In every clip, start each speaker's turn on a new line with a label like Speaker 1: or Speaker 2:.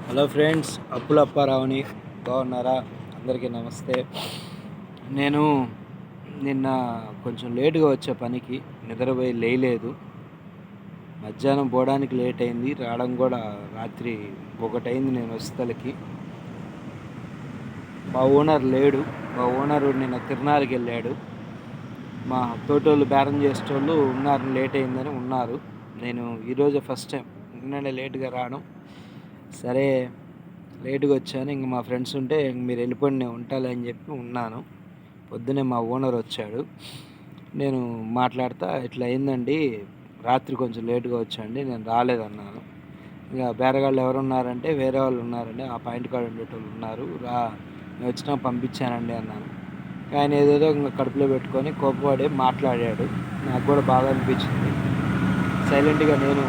Speaker 1: Hello friends, అప్పుల అప్పారావుని. బాగున్నారా? అందరికీ నమస్తే. నేను నిన్న కొంచెం లేటుగా వచ్చా పనికి. నిద్రపోయి లేయలేదు. మధ్యాహ్నం పోవడానికి లేట్ అయింది, రావడం కూడా రాత్రి 1 అయింది నేను వచ్చేసరికి. మా ఓనర్ లేడు. మా ఓనరు నిన్న తిరునాళ్ళకి వెళ్ళాడు. మా తోటోళ్ళు బేరం చేసేటోళ్ళు ఉన్నారు, లేట్ అయిందని ఉన్నారు. నేను ఈరోజే ఫస్ట్ టైం నిన్ననే లేటుగా రావడం. సరే, లేటుగా వచ్చాను. ఇంక మా ఫ్రెండ్స్ ఉంటే మీరు వెళ్ళిపోండి, నేను ఉంటాలే అని చెప్పి ఉన్నాను. పొద్దున్నే మా ఓనర్ వచ్చాడు. నేను మాట్లాడతా, ఇట్లా అయిందండి, రాత్రి కొంచెం లేటుగా వచ్చాండి, నేను రాలేదన్నాను. ఇక బేరగాళ్ళు ఎవరు ఉన్నారంటే వేరే వాళ్ళు ఉన్నారండి, ఆ పాయింట్ కాడ ఉండేటోళ్ళు ఉన్నారు, నేను వచ్చినా పంపించానండి అన్నాను. ఆయన ఏదేదో ఇంకా కడుపులో పెట్టుకొని కోపపడి మాట్లాడాడు. నాకు కూడా బాగా అనిపించింది. సైలెంట్గా నేను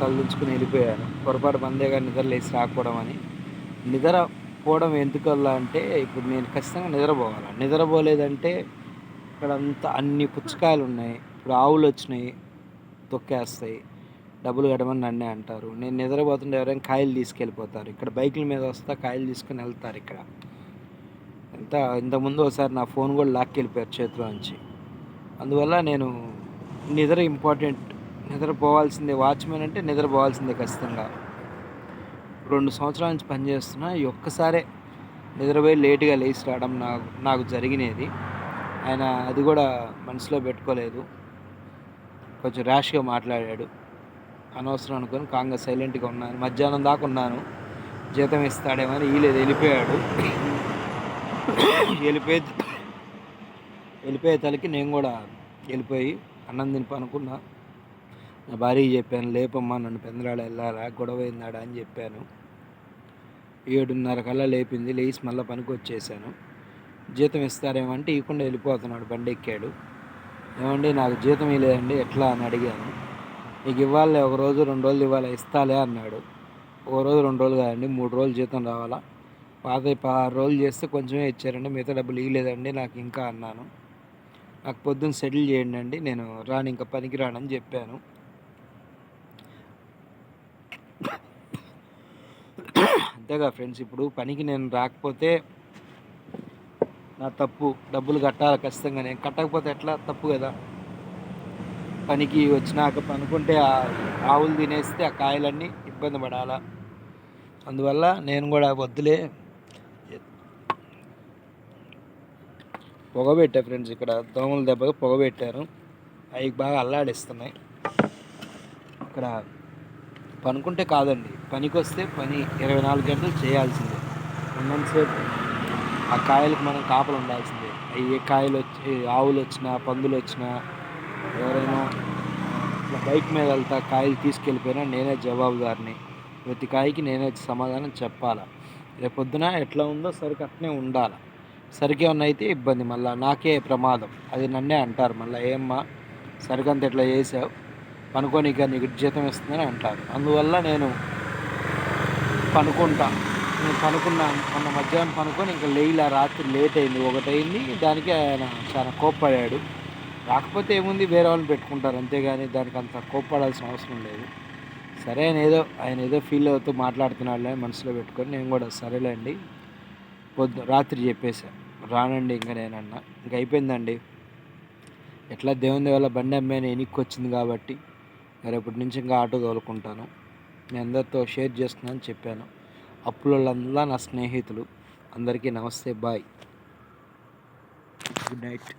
Speaker 1: తలదించుకుని వెళ్ళిపోయాను. పొరపాటు మందేగా నిద్ర లేచి రాకపోవడం అని. నిద్ర పోవడం ఎందుకల్లా అంటే, ఇప్పుడు నేను ఖచ్చితంగా నిద్రపోవాలి. నిద్రపోలేదంటే ఇక్కడంతా అన్ని పుచ్చకాయలు ఉన్నాయి. ఇప్పుడు ఆవులు వచ్చినాయి, తొక్కేస్తాయి. డబ్బులు కట్టమని నన్నే అంటారు. నేను నిద్రపోతుంటే ఎవరైనా కాయలు తీసుకెళ్ళిపోతారు. ఇక్కడ బైకుల మీద వస్తా, కాయలు తీసుకుని వెళ్తారు. ఇక్కడ ఇంతకుముందు ఒకసారి నా ఫోన్ కూడా లాక్కెళ్ళిపోయారు చేతిలో నుంచి. అందువల్ల నేను నిద్ర ఇంపార్టెంట్. నిద్రపోవాల్సిందే. వాచ్మెన్ అంటే నిద్రపోవాల్సిందే ఖచ్చితంగా. 2 సంవత్సరాల నుంచి పనిచేస్తున్నా. ఈ ఒక్కసారే నిద్రపోయి లేటుగా లేచి రావడం నాకు జరిగినది. ఆయన అది కూడా మనసులో పెట్టుకోలేదు. కొంచెం ర్యాష్గా మాట్లాడాడు. అనవసరం అనుకొని కాంగా సైలెంట్గా ఉన్నాను. మధ్యాహ్నం దాకా ఉన్నాను. జీతం ఇస్తాడేమో అని ఇయ్యలేదు, వెళ్ళిపోయాడు. వెళ్ళిపోయే తలకి నేను కూడా వెళ్ళిపోయి అన్నం తిని పనుకున్నా. నా భార్యకి చెప్పాను, లేపమ్మా, నన్ను పెందరాడ వెళ్ళాలా, గొడవ అయిందాడా అని చెప్పాను. 7:30 కల్లా లేపింది. లేచి మళ్ళీ పనికి వచ్చేసాను. జీతం ఇస్తారేమంటే ఇవ్వకుండా వెళ్ళిపోతున్నాడు. బండి ఎక్కాడు. ఏమండి, నాకు జీతం ఇవ్వలేదండి, ఎట్లా అని అడిగాను. నీకు ఇవ్వాలి, 1 రోజు 2 రోజులు ఇవ్వాలి, ఇస్తాలే అన్నాడు. 1 రోజు 2 రోజులు కాదండి, 3 రోజులు జీతం రావాలా, 16 రోజులు చేస్తే కొంచెమే ఇచ్చారండి, మిగతా డబ్బులు ఇవ్వలేదండి నాకు ఇంకా అన్నాను. నాకు పొద్దున్న సెటిల్ చేయండి అండి, నేను రాను, ఇంకా పనికి రానని చెప్పాను. అంతేగా ఫ్రెండ్స్, ఇప్పుడు పనికి నేను రాకపోతే నా తప్పు. డబ్బులు కట్టాలి ఖచ్చితంగా. నేను కట్టకపోతే ఎట్లా? తప్పు కదా. పనికి వచ్చినాక పనుకుంటే ఆవులు తినేస్తే ఆ కాయలన్నీ ఇబ్బంది పడాలా. అందువల్ల నేను కూడా వద్దులే, పొగబెట్టా ఫ్రెండ్స్. ఇక్కడ దోమల దెబ్బగా పొగబెట్టాను. అవి బాగా అల్లాడిస్తున్నాయి. ఇక్కడ పనుకుంటే కాదండి, పనికి వస్తే పని 24 గంటలు చేయాల్సిందే. ఉన్నంతసేపు ఆ కాయలకు మనం కాపలు ఉండాల్సిందే. ఏ కాయలు వచ్చి, ఆవులు వచ్చినా, పందులు వచ్చినా, ఎవరైనా ఇట్లా బైక్ మీద వెళ్తా కాయలు తీసుకెళ్ళిపోయినా నేనే జవాబుదారిని. ప్రతి కాయకి నేనే సమాధానం చెప్పాలా. రేపొద్దున ఎట్లా ఉందో సరికి అట్నే ఉండాలి. సరికి ఏమన్నా అయితే ఇబ్బంది, మళ్ళీ నాకే ప్రమాదం. అది నన్నే అంటారు మళ్ళీ, ఏమ్మా సరికంత ఎట్లా చేసావు, పనుకోనిక నీకు జీతం ఇస్తుందని అంటారు. అందువల్ల నేను పనుకున్నాను. మొన్న మధ్యాహ్నం పనుకొని ఇంకా లేయిలా, రాత్రి లేట్ అయింది, 1 అయింది. దానికి ఆయన చాలా కోప్పడాడు. రాకపోతే ఏముంది, వేరే వాళ్ళని పెట్టుకుంటారు, అంతేగాని దానికి అంత కోప్పడాల్సిన అవసరం లేదు. సరే, ఆయన ఏదో ఫీల్ అవుతూ మాట్లాడుతున్నాడులే మనసులో పెట్టుకొని నేను కూడా సరేలేండి, రాత్రి చెప్పేశా, రానండి ఇంకా నేనన్నా. ఇంక అయిపోయిందండి. ఎట్లా దేవుని వల్ల బండి అమ్మాయిని ఎనిక్కి వచ్చింది కాబట్టి రేపటి నుంచి ఇంకా ఆటో తోలుకుంటాను. నేను అందరితో షేర్ చేస్తున్నానని చెప్పాను. అప్పులంతా నా స్నేహితులు. అందరికీ నమస్తే, బాయ్, గుడ్ నైట్.